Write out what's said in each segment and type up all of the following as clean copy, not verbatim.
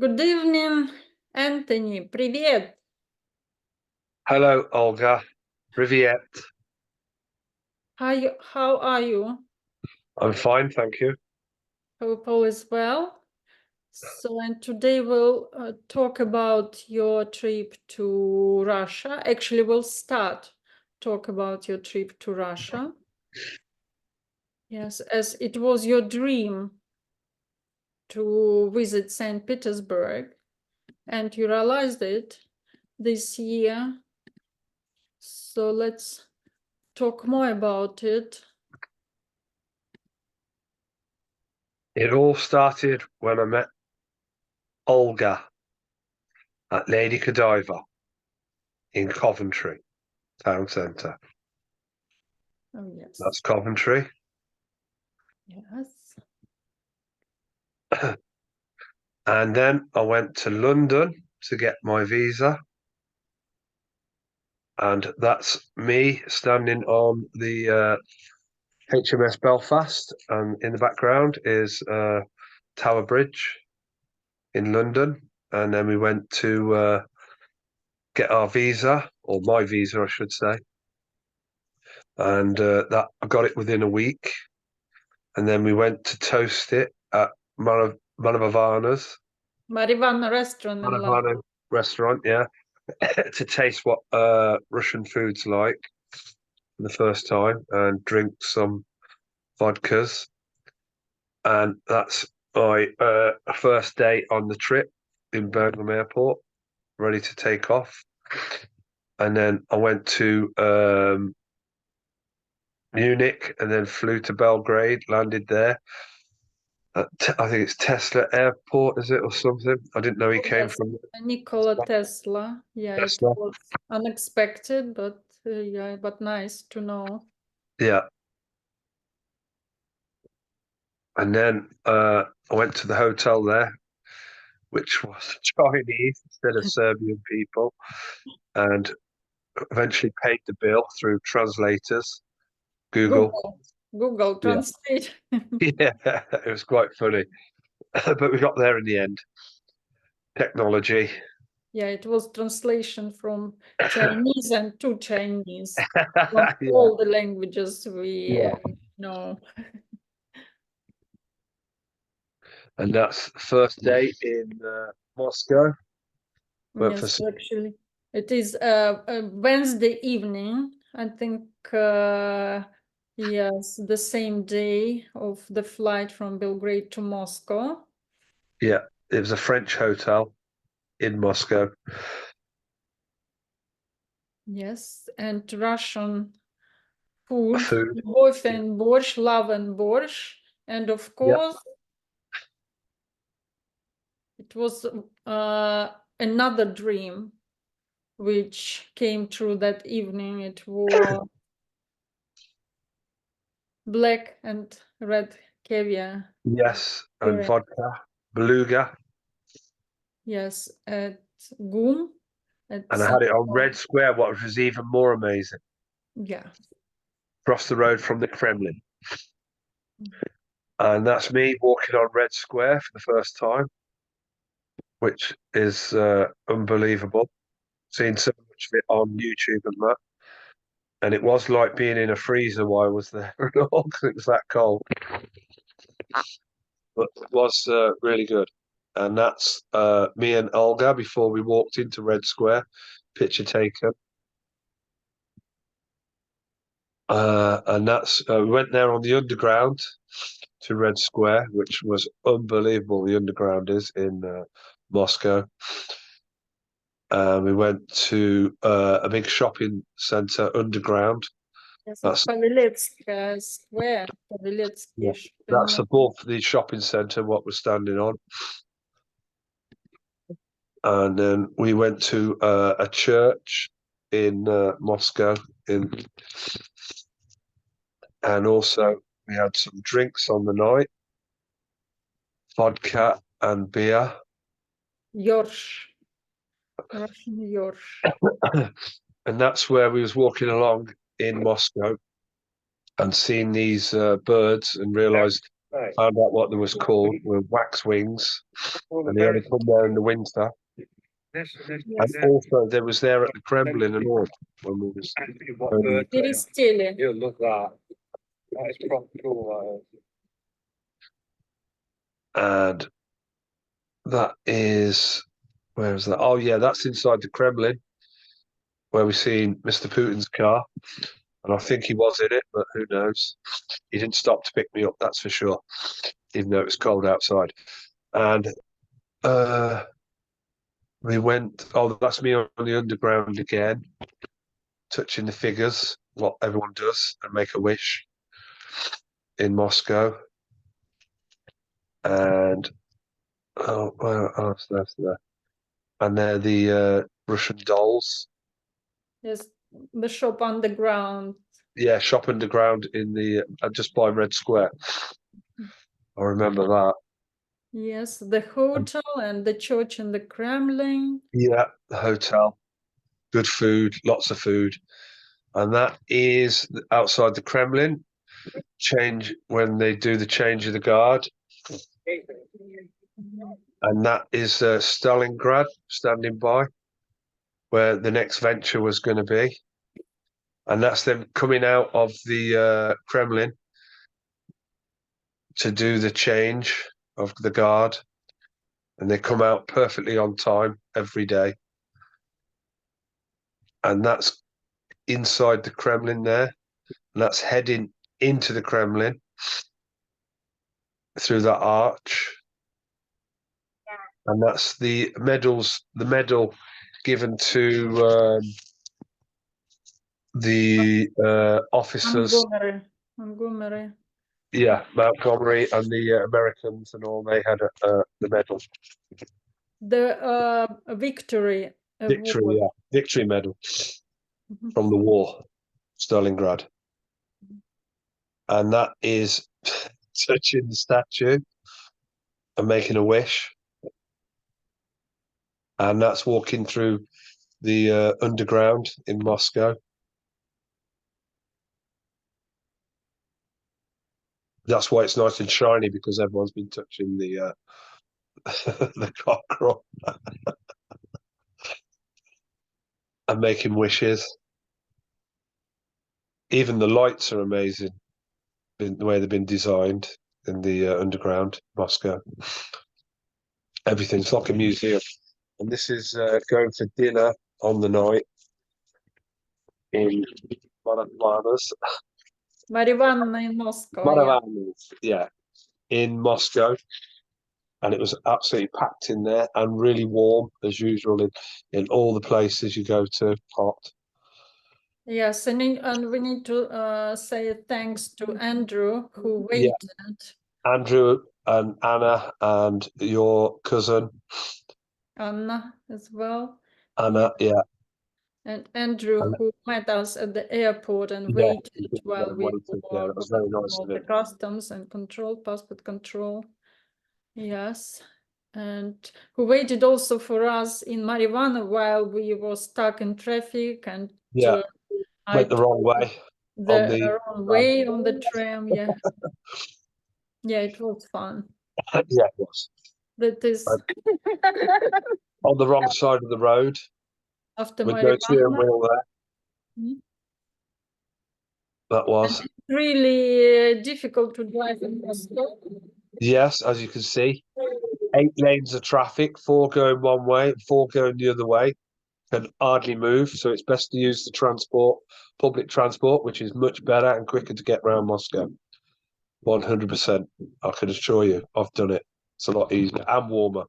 Good evening, Anthony. Привет. Hello, Olga. Riviette. How are you? I'm fine, thank you. Hope all is well. And today we'll talk about your trip to Russia. Actually, we'll talk about your trip to Russia. Yes, as it was your dream to visit St. Petersburg, and you realized it this year. So let's talk more about it. It all started when I met Olga at Lady Godiva in Coventry town centre. Oh, yes. That's Coventry. Yes. And then I went to London to get my visa. And that's me standing on the HMS Belfast. And in the background is Tower Bridge in London. And then we went to get our visa, or my visa, I should say. And that I got it within a week. And then we went to toast it at Manavana's Restaurant in London. Manavana restaurant, yeah, to taste what Russian food's like for the first time and drink some vodkas. And that's my first day on the trip in Birmingham Airport, ready to take off. And then I went to Munich and then flew to Belgrade, landed there. I think it's Tesla Airport, is it, or something? I didn't know he came Yes, from Nikola Tesla. Yeah, it Tesla. was unexpected, but yeah, but nice to know. Yeah. And then I went to the hotel there, which was Chinese instead of Serbian people, and eventually paid the bill through translators, Google. Google Yeah. Translate. Yeah, it was quite funny. But we got there in the end. Technology. Yeah, it was translation from Chinese and to Chinese, from Yeah. all the languages we Yeah. know. And that's the first day in Moscow. Went for Yes, actually, it is Wednesday evening. I think, yes, the same day of the flight from Belgrade to Moscow. yeah, it was a French hotel in Moscow. Yes, and Russian food, Food. both and borscht, love and borscht. And of Yeah. course, it was another dream which came true that evening. It was black and red caviar. Yes, and Correct. vodka, beluga, Yes, at GUM, at and I had it on Red Square, what was even more amazing, yeah. across the road from the Kremlin. And that's me walking on Red Square for the first time, which is unbelievable. Seen so much of it on YouTube and that. And it was like being in a freezer while I was there and all, because it was that cold. But it was really good. And that's me and Olga before we walked into Red Square, picture taken. And that's we went there on the underground to Red Square, which was unbelievable. The underground is in Moscow. We went to a big shopping center underground. Yes, That's Paveletsky Square, yeah, Paveletsky shopping that's mall. above the shopping center what we're standing on. And then we went to a church in Moscow, and also we had some drinks on the night, vodka and beer. Yorsh, Russian Yorsh. And that's where we was walking along in Moscow and seeing these birds and realised Found out what they was called were wax wings, and they only come there in the winter. And also, there was there at the Kremlin and all when we was. Перестели. You look that. That is proper cool. And that is, where is that? Oh yeah, that's inside the Kremlin, where we seen Mr. Putin's car, and I think he was in it, but who knows? He didn't stop to pick me up, that's for sure, even though it was cold outside. And we went. Oh, that's me on the underground again, touching the figures, what everyone does, and make a wish in Moscow. And oh, where else there? And they're the Russian dolls. Yes, the shop underground. Yeah, shop underground in the just by Red Square. I remember that. Yes, the hotel and the church in the Kremlin. Yeah, the hotel. Good food, lots of food. And that is outside the Kremlin. Change when they do the change of the guard. And that is Stalingrad standing by, where the next venture was going to be. And that's them coming out of the Kremlin to do the change of the guard. And they come out perfectly on time every day. And that's inside the Kremlin there. And that's heading into the Kremlin through that arch. And that's the medal given to the officers. Montgomery. Yeah, Montgomery and the Americans and all, they had the medal. The victory Victory, award. yeah. Victory medal Mhm. from the war, Stalingrad. And that is touching the statue and making a wish. And that's walking through the underground in Moscow. That's why it's nice and shiny, because everyone's been touching the the cockroach and making wishes. Even the lights are amazing, in the way they've been designed in the underground Moscow. Everything's like a museum. And this is going for dinner on the night in Maravanas. Marivanna in Moscow. Yeah. Maravanas, yeah, in Moscow. And it was absolutely packed in there and really warm as usual in all the places you go to. Hot. Yes, and we need to say thanks to Andrew who Yeah. waited. Andrew and Anna and your cousin Anna as well. Anna, yeah. And Andrew And, who met us at the airport and yeah, waited while we yeah, were that was going very nice through of the him. customs and passport control. Yes. And who waited also for us in Marivanna while we were stuck in traffic, and Yeah, I went the wrong took way on the the wrong way on the tram. Yeah. Yeah, it was fun. yeah, it was That is on the wrong side of the road after with no steering Marivanna. wheel there. Mhm. That was. And it's really difficult to drive in Moscow. Yes, as you can see, 8 lanes of traffic, 4 going one way, 4 going the other way, can hardly move. So it's best to use the public transport, which is much better and quicker to get around Moscow. 100%. I can assure you, I've done it. It's a lot easier and warmer.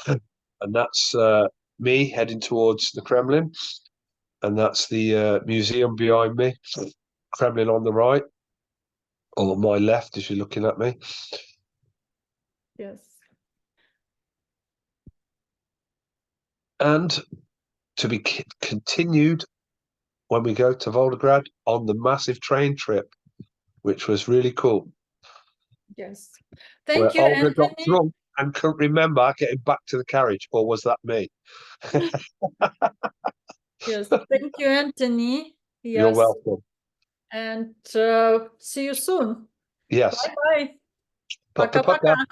And that's me heading towards the Kremlin. And that's the museum behind me. Kremlin on the right, or my left as you're looking at me. Yes. And to be continued when we go to Volgograd on the massive train trip, which was really cool. Yes. Where Thank you, Olga got Anthony. drunk and couldn't remember getting back to the carriage, or was that me? Yes. Thank you, Anthony. You're Yes. welcome. And see you soon. Yes. Bye-bye. Пока-пока. Пока-пока.